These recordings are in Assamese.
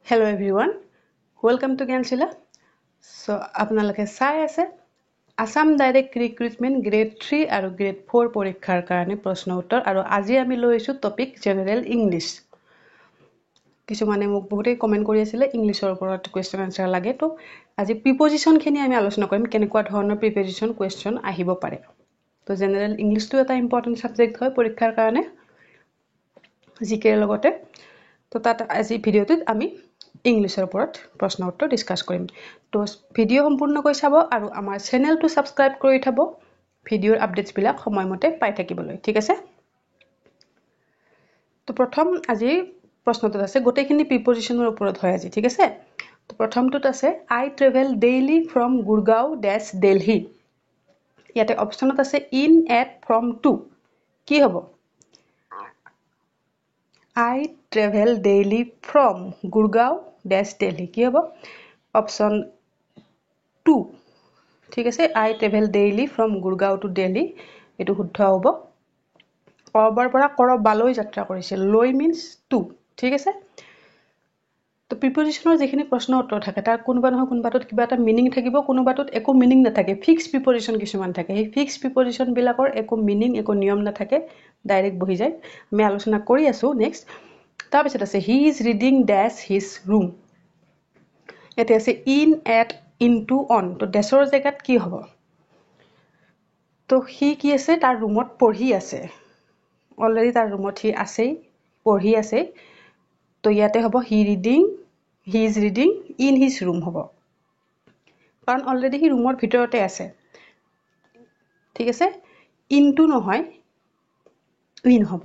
Hello everyone, welcome to Gyansila. So, আপোনালোকে চাই আছে আসাম ডাইৰেক্ট ৰিক্ৰুটমেন্ট গ্ৰেড 3 আৰু গ্ৰেড 4 পৰীক্ষাৰ কাৰণে প্ৰশ্ন উত্তৰ আৰু আজি আমি লৈছো টপিক জেনাৰেল ইংলিশ। কিছুমানে মোক বহুতেই কমেন্ট কৰি আছিল ইংলিশৰ ওপৰত কোৱেশ্চন আনসাৰ লাগে তো আজি প্ৰিপজিশন খিনি আমি আলোচনা কৰিম কেনেকুৱা ধৰণৰ প্ৰিপজিশন কোৱেশ্চন আহিব পাৰে। তো জেনাৰেল ইংলিশটো এটা ইম্পৰ্টেন্ট সাবজেক্ট হয় পৰীক্ষাৰ কাৰণে জিকেৰ লগতে। তো তাত আজি ভিডিওটোত আমি ইংলিশৰ ওপৰত প্ৰশ্ন উত্তৰ ডিসকাস কৰিম। তো ভিডিও সম্পূৰ্ণকৈ চাব আৰু আমাৰ চেনেলটো সাবস্ক্ৰাইব কৰি থব ভিডিওৰ আপডেটছ বিলাক সময়মতে পাই থাকিবলৈ ঠিক আছে। তো প্ৰথম আজি প্ৰশ্নটো আছে গোটেইখিনি প্ৰিপজিশনৰ ওপৰত হয় আজি ঠিক আছে। তো প্ৰথমটোত আছে I travel daily from Gurgaon - Delhi। ইয়াতে অপচনত আছে in at from to কি হ'ব I travel daily from Gurgaon - Delhi কি হ'ব অপচন 2 ঠিক আছে I travel daily from Gurgaon to Delhi এটো শুদ্ধ হ'ব। কৰবাৰ পৰা কৰবালৈ যাত্ৰা কৰিছিল লৈ means to ঠিক আছে। তো প্ৰিপজিশনৰ যিখিনি প্ৰশ্ন উত্তৰ থাকে তাৰ কোনোবা নহয় কোনোবাটোত কিবা এটা মিনিং থাকিব কোনোবাটোত একো মিনিং নাথাকে ফিক্স প্ৰিপজিশন কিছুমান থাকে এই ফিক্স প্ৰিপজিশন বিলাকৰ একো মিনিং একো নিয়ম নাথাকে ডাইৰেক্ট বহি যায় আমি আলোচনা কৰি আছো নেক্সট। তাৰ পিছত আছে he is reading dash his room এতে আছে in at into on তো ডেছৰ জায়গাত কি হ'ব তো হি কি আছে তাৰ ৰুমত পঢ়ি আছে অলৰেডি তাৰ ৰুমত হি আছে পঢ়ি আছে তো ইয়াতে হ'ব he is reading in his room হ'ব কাৰণ অলৰেডি হি ৰুমৰ ভিতৰতে আছে ঠিক আছে into নহয় in হ'ব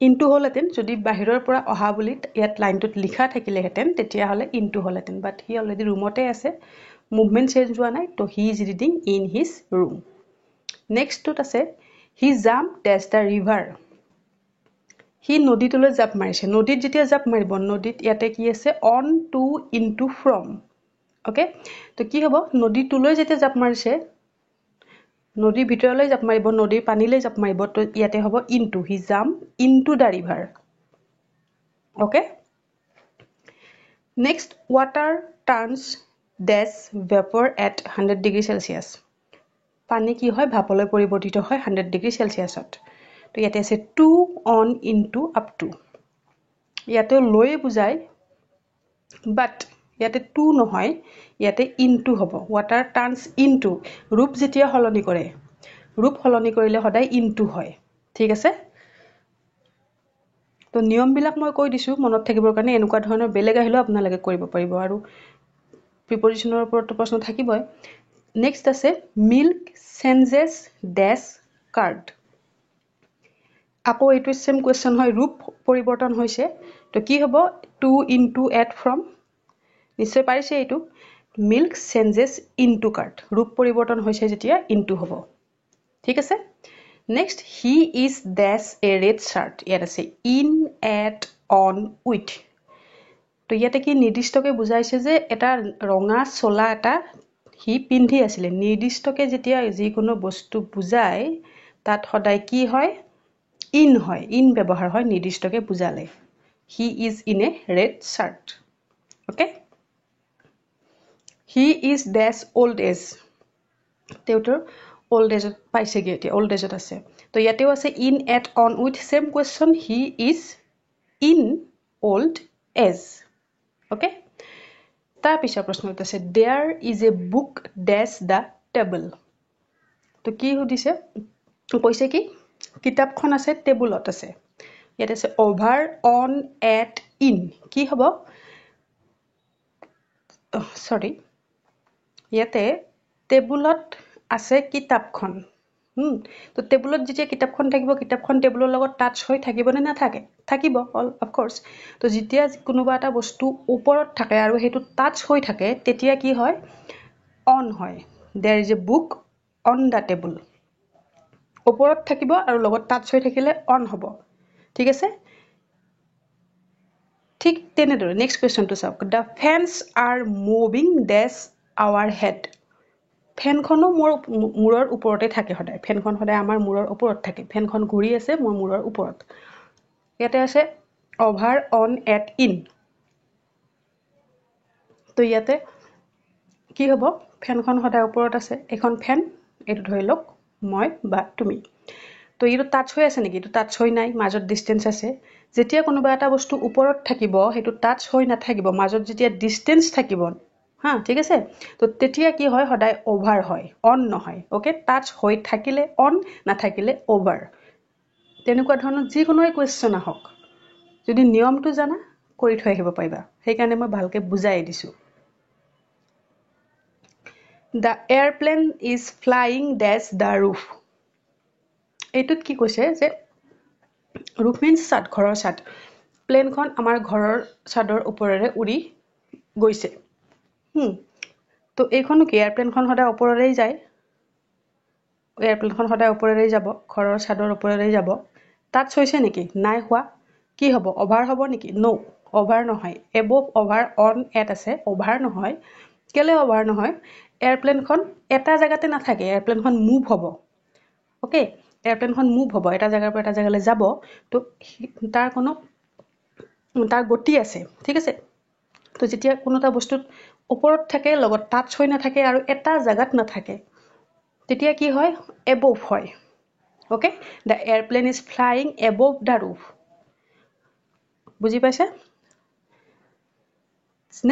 into হলহেতেন যদি বাহিৰৰ পৰা অহা বুলি ইয়াত লাইনটোত লিখা থাকিলেহেতেন তেতিয়া হলে into হলহেতেন বাট হি অলৰেডি ৰুমতে আছে মুভমেন্ট চেঞ্জ হোৱা নাই তো he is reading in his room নেক্সটটোত আছে হি জাম্প ডেছ দ্য ৰিভাৰ হি নদীটোলৈ জাপ মাৰিছে নদীত যেতিয়া জাপ মাৰিব নদীত ইয়াতে কি আছে on to into from okay তো কি হ'ব নদীটোলৈ যেতিয়া জাপ মাৰিছে নদীৰ ভিতৰলৈ জাপ মাৰিব নদীৰ পানীলৈ জাপ মাৰিব তো ইয়াতে হ'ব into he jump into the river okay next water turns dash vapor at 100 degree celsius পানী কি হয় ভাপলৈ পৰিৱৰ্তিত হয় 100 ডিগ্ৰী সেলসিয়াছত তো ইয়াতে আছে to on into up to ইয়াতে লৈ বুজায় বাট ইয়াতে টু নহয় ইয়াতে ইনটু হ'ব water turns into ৰূপ যেতিয়া হলনি কৰে ৰূপ হলনি কৰিলে সদায় ইনটু হয় ঠিক আছে। তো নিয়ম বিলাক মই কৈ দিছো মনত থাকিবৰ কাৰণে এনেকুৱা ধৰণৰ বেলেগ আহিলো আপোনালোকে কৰিব পাৰিব আৰু প্ৰিপজিশনৰ ওপৰত প্ৰশ্ন থাকিবই নেক্সট আছে মিল্ক চেঞ্জেছ ডেছ কাৰ্ড আকৌ এইটো সেম কোৱেশ্চন হয় ৰূপ পৰিৱৰ্তন হৈছে তো কি হ'ব টু ইনটু এট ফ্ৰম নিশ্চয় পাৰিছে এইটো মিল্ক চেঞ্জেছ ইনটু কাৰ্ড ৰূপ পৰিৱৰ্তন হৈছে যেতিয়া ইনটু হ'ব ঠিক আছে। Next he is dash a red shirt ইয়াত আছে ইন এট অন উইথ তো ইয়াতে কি নিৰ্দিষ্টকে বুজাইছে যে এটা ৰঙা চলা এটা হি পিন্ধি আছিলে নিৰ্দিষ্টকে যেতিয়া যিকোনো বস্তু বুজায় তাত সদায় কি হয় ইন হয় ইন ব্যৱহাৰ হয় নিৰ্দিষ্টকে বুজালে he is in a red shirt okay he is dash old age তেওতৰ ওল্ড এজত পাইছেগে এতিয়া ওল্ড এজত আছে তো ইয়াতেও আছে in at on with same question he is in old age okay তাৰ পিছৰ প্ৰশ্নটো আছে there is a book dash the table তো কি সুধিছে কৈছে কি কিতাপখন আছে টেবুলত আছে ইয়াত আছে অভাৰ অন এট ইন কি হ'ব সৰি ইয়াতে টেবুলত আছে কিতাপখন তো টেবুলত যেতিয়া কিতাপখন থাকিব কিতাপখন টেবুলৰ লগত টাচ হৈ থাকিব নে নাথাকে থাকিব অফ কোৰ্স তো যেতিয়া কোনোবা এটা বস্তু ওপৰত থাকে আৰু হেতু টাচ হৈ থাকে তেতিয়া কি হয় অন হয় there is a book on the table ওপৰত থাকিব আৰু লগত টাচ হৈ থাকিলে অন হ'ব ঠিক আছে। ঠিক তেনেদৰে নেক্সট কোৱেশ্চনটো চাওক the fans are moving dash our head ফেনখনো মূৰৰ ওপৰতে থাকে সদায় ফেনখন সদায় আমাৰ মূৰৰ ওপৰত থাকে ফেনখন ঘূৰি আছে মোৰ মূৰৰ ওপৰত ইয়াতে আছে over on at in তো ইয়াতে কি হ'ব ফেনখন সদায় ওপৰত আছে এখন ফেন এইটো ধৰি লওক মই বা তুমি তো এইটো টাচ হৈ আছে নেকি এইটো টাচ হৈ নাই মাজত ডিসটেন্স আছে যেতিয়া কোনোবা এটা বস্তু ওপৰত থাকিব সেইটো টাচ হৈ নাথাকিব মাজত যেতিয়া ডিসটেন্স থাকিব হা ঠিক আছে তো তেতিয়া কি হয় সদায় ওভাৰ হয় অন নহয় ওকে টাচ হৈ থাকিলে অন নাথাকিলে ওভাৰ তেনেকুৱা ধৰণৰ যিকোনো কোৱেশ্চন আহক যদি নিয়মটো জানা কৰি থৈ আহিব পাৰিবা সেইকাৰণে মই ভালকে বুজাই দিছো The airplane is flying dash the roof এইটোত কি কৈছে যে roof means ছাদ ঘৰৰ ছাদ প্লেনখন আমাৰ ঘৰৰ ছাদৰ ওপৰেৰে উৰি গৈছে তো এইখনো কি এয়াৰপ্লেনখন সদায় ওপৰেৰে যায় এয়াৰপ্লেনখন সদায় ওপৰেৰে যাব ঘৰৰ ছাদৰ ওপৰেৰে যাব টাচ হৈছে নেকি নাই হোৱা কি হ'ব ওভাৰ হ'ব নেকি নো ওভাৰ নহয় এবভ ওভাৰ অন এট আছে ওভাৰ নহয় কেলে ওভাৰ নহয় এয়াৰপ্লেনখন এটা জায়গাতে নাথাকে এয়াৰপ্লেনখন মুভ হ'ব ওকে এয়াৰপ্লেনখন মুভ হ'ব এটা জায়গাৰ পৰা এটা জায়গালৈ যাব তো তাৰ গতি আছে ঠিক আছে তো যেতিয়া কোনোটা বস্তুত ওপৰত থাকে লগত টাচ হৈ নাথাকে আৰু এটা জায়গাত নাথাকে তেতিয়া কি হয় এবভ হয় okay the airplane is flying above the roof বুজি পাইছে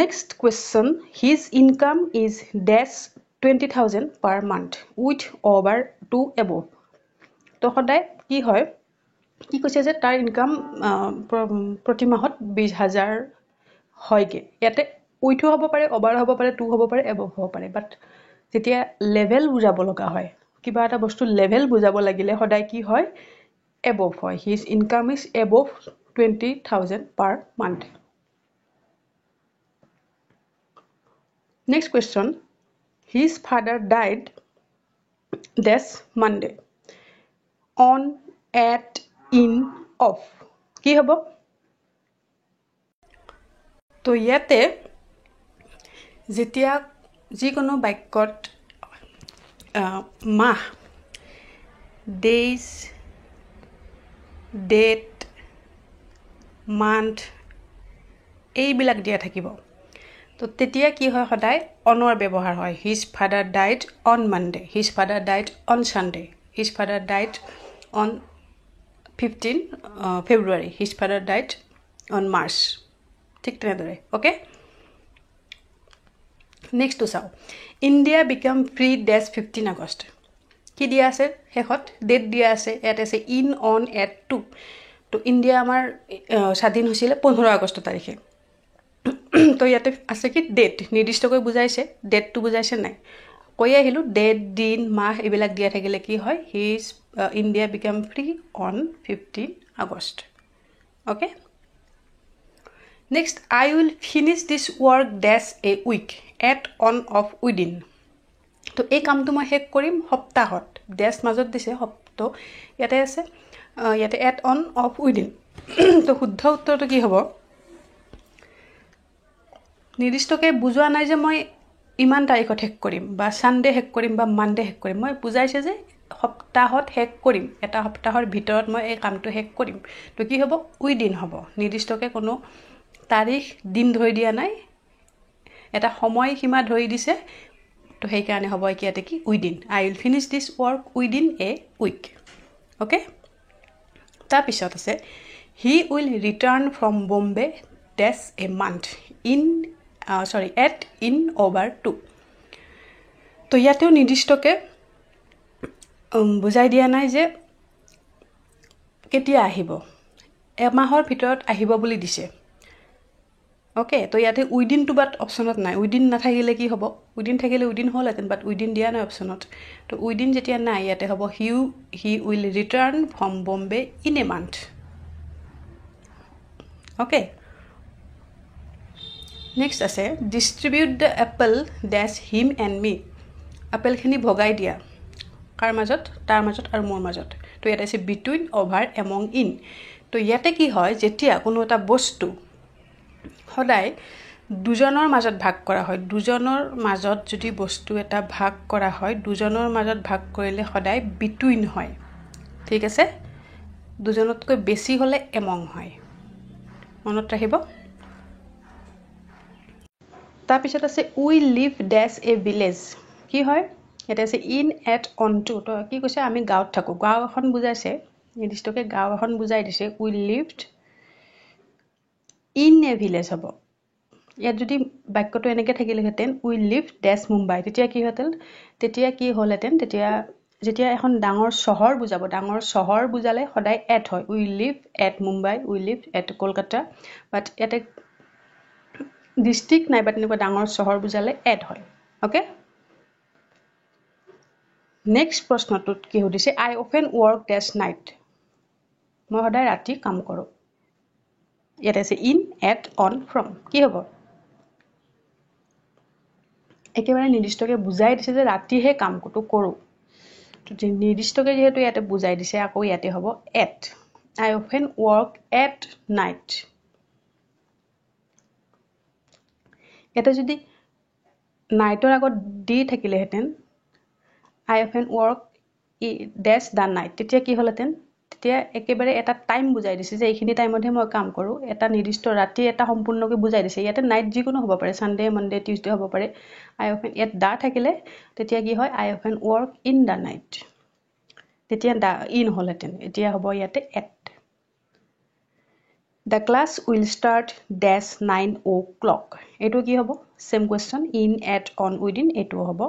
next question his income is dash 20,000 per month with over to above তো সদায় কি হয় কি কৈছে যে তাৰ ইনকাম প্ৰতি মাহত 20,000 হয়গে ইয়াতে উইথো হ'ব পাৰে ওভাৰ হ'ব পাৰে টু হ'ব পাৰে এবভ হ'ব পাৰে বাট যেতিয়া লেভেল বুজাব লগা হয় কিবা এটা বস্তু লেভেল বুজাব লাগিলে সদায় কি হয় এবভ হয় his income is above 20,000 per month next question his father died this Monday on at in off কি হ'ব তো ইয়াতে যেতিয়া যিকোনো বাক্যত মাহ ডেজ ডেট মান্থ এইবিলাক দিয়া থাকিব তো তেতিয়া কি হয় সদায় অনৰ ব্যৱহাৰ হয় his father died on Monday his father died on Sunday his father died on 15 February his father died on March ঠিক তেনেদৰে ওকে নেক্সট টু চাও ইণ্ডিয়া বিকাম ফ্ৰী ডেছ 15 আগষ্ট কি দিয়া আছে শেষত ডেট দিয়া আছে ইয়াত আছে ইন অন এট টু তো ইণ্ডিয়া আমাৰ স্বাধীন হৈছিলে 15 আগষ্ট তাৰিখে তো ইয়াতে আছে কি ডেট নিৰ্দিষ্টকৈ বুজাইছে ডেটটো বুজাইছে নাই কৈ আহিলো ডেট দিন মাহ এইবিলাক দিয়া থাকিলে কি হয় his India become free on 15 August okay next I will finish this work dash a week at on of within তো এই কামটো মই শেষ কৰিম সপ্তাহত ডেছ মাজত দিছে সপ্তাহ ইয়াতে আছে ইয়াতে এট অন অফ উইদিন তো শুদ্ধ উত্তৰটো কি হ'ব নিৰ্দিষ্টকৈ বুজোৱা নাই যে মই ইমান তাৰিখত শেষ কৰিম বা সানডে শেষ কৰিম বা মানডে শেষ কৰিম মই বুজাইছে যে সপ্তাহত শেষ কৰিম এটা সপ্তাহৰ ভিতৰত মই এই কামটো শেষ কৰিম তো কি হ'ব উইদিন হ'ব নিৰ্দিষ্টকৈ কোনো তাৰিখ দিন ধৰি দিয়া নাই এটা সময় সীমা ধৰি দিছে তো সেইকাৰণে হ'ব ইয়াতে কি within I will finish this work within a week okay তাৰপিছত আছে he will return from Bombay dash a month in at in অভাৰ টু তো ইয়াতেও নিৰ্দিষ্টকৈ বুজাই দিয়া নাই যে কেতিয়া আহিব এমাহৰ ভিতৰত আহিব বুলি দিছে ওকে তো ইয়াতে উইদিনটো বাট অপশ্যনত নাই উইদিন নাথাকিলে কি হ'ব উইদিন থাকিলে উইদিন হ'লহেঁতেন বাট উইদিন দিয়া নাই অপশ্যনত তো উইদিন যেতিয়া নাই ইয়াতে হ'ব he will return from Bombay in a month okay next আছে distribute the apple dash him and me আপেলখিনি ভগাই দিয়া কাৰ মাজত তাৰ মাজত আৰু মোৰ মাজত তো ইয়াতে আছে বিটুইন অভাৰ এমং ইন তো ইয়াতে কি হয় যেতিয়া কোনো এটা বস্তু সদায় দুজনৰ মাজত ভাগ কৰা হয় দুজনৰ মাজত যদি বস্তু এটা ভাগ কৰা হয় দুজনৰ মাজত ভাগ কৰিলে সদায় বিটুইন হয় ঠিক আছে দুজনতকৈ বেছি হ'লে এমং হয় মনত ৰাখিব তাৰ পিছত আছে we live dash a village কি হয় এটা আছে ইন এট অন টু তো কি কৈছে আমি গাঁৱত থাকো গাঁও এখন বুজাইছে নিৰ্দিষ্টকে গাঁও এখন বুজাই দিছে উই লিভড ইন এ ভিলেজ হ'ব ইয়াত যদি বাক্যটো এনেকৈ থাকিলেহেঁতেন উই লিভ ডেছ মুম্বাই তেতিয়া কি হতেন তেতিয়া কি হ'লহেঁতেন তেতিয়া যেতিয়া এখন ডাঙৰ চহৰ বুজাব ডাঙৰ চহৰ বুজালে সদায় এট হয় we live at Mumbai we live at Kolkata but ইয়াতে ডিষ্ট্ৰিক্ট নাইবা তেনেকুৱা ডাঙৰ চহৰ বুজালে এট হয় ওকে নেক্সট প্ৰশ্নটোত কি সুধিছে আই অফেন ৱৰ্ক ডেছ নাইট মই সদায় ৰাতি কাম কৰোঁ ইয়াতে আছে ইন এট অন ফ্ৰম কি হ'ব একেবাৰে নিৰ্দিষ্টকে বুজাই দিছে যে ৰাতিহে কামটো কৰোঁ নিৰ্দিষ্টকে যেহেতু ইয়াতে বুজাই দিছে আকৌ ইয়াতে হ'ব at I often work at night এটা যদি নাইটৰ আগত দি থাকিলেহেঁতেন I often work dash the night তেতিয়া কি হ'লহেঁতেন তেতিয়া একেবাৰে এটা টাইম বুজাই দিছে যে এইখিনি টাইমতহে মই কাম কৰোঁ এটা নিৰ্দিষ্ট ৰাতি এটা সম্পূৰ্ণকৈ বুজাই দিছে ইয়াতে নাইট যিকোনো হ'ব পাৰে ছানডে মনডে টিউজডে হ'ব পাৰে আই অফেন ইয়াত দা থাকিলে তেতিয়া কি হয় I often work in the night তেতিয়া দা ইন হ'লহেঁতেন এতিয়া হ'ব ইয়াতে at the class will start dash 9 o'clock এইটো কি হ'ব same question in at on within এইটো হ'ব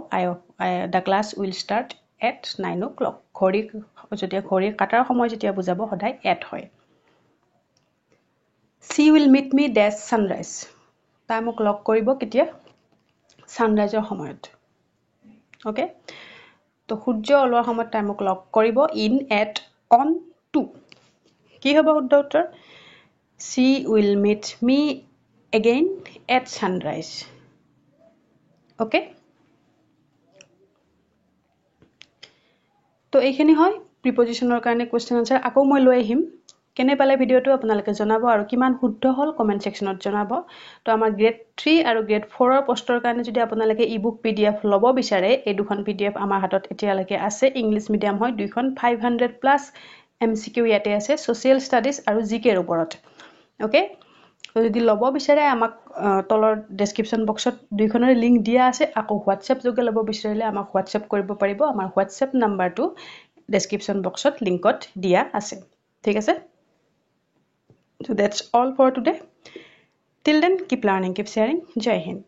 the class will start at 9 o'clock ঘড়ী যেতিয়া ঘড়ী কাটাৰ সময় যেতিয়া বুজাব সদায় এট হয় she will meet me dash sunrise তাই মোক লগ কৰিব কেতিয়া ছানৰাইজৰ সময়ত অ'কে তো সূৰ্য ওলোৱাৰ সময়ত তাই মোক লগ কৰিব ইন এট অন টু কি হ'ব শুদ্ধ উত্তৰ she will meet me again at sunrise okay তো এইখিনি হয় প্ৰিপজিশ্যনৰ কাৰণে কুৱেশ্যন আনচাৰ আকৌ মই লৈ আহিম কেনে পালে ভিডিঅ'টো আপোনালোকে জনাব আৰু কিমান শুদ্ধ হ'ল কমেণ্ট ছেকশ্যনত জনাব তো আমাৰ গ্ৰেড 3 আৰু গ্ৰেড 4ৰ পোষ্টৰ কাৰণে যদি আপোনালোকে ইবুক PDF ল'ব বিচাৰে এই দুখন PDF আমাৰ হাতত এতিয়ালৈকে আছে ইংলিছ মিডিয়াম হয় দুইখন 500+ MCQ ইয়াতে আছে ছ'চিয়েল ষ্টাডিজ আৰু জিকেৰ ওপৰত ওকে তো যদি ল'ব বিচাৰে আমাক তলৰ ডেছক্ৰিপশ্যন বক্সত দুইখনৰে লিংক দিয়া আছে আকৌ হোৱাটছএপ যোগে ল'ব বিচাৰিলে আমাক হোৱাটছএপ কৰিব পাৰিব আমাৰ হোৱাটছএপ নাম্বাৰটো ডেছক্ৰিপশ্যন বক্সত লিংকত দিয়া আছে ঠিক আছে So that's all for today. Till then, keep learning, keep sharing. Jai Hind.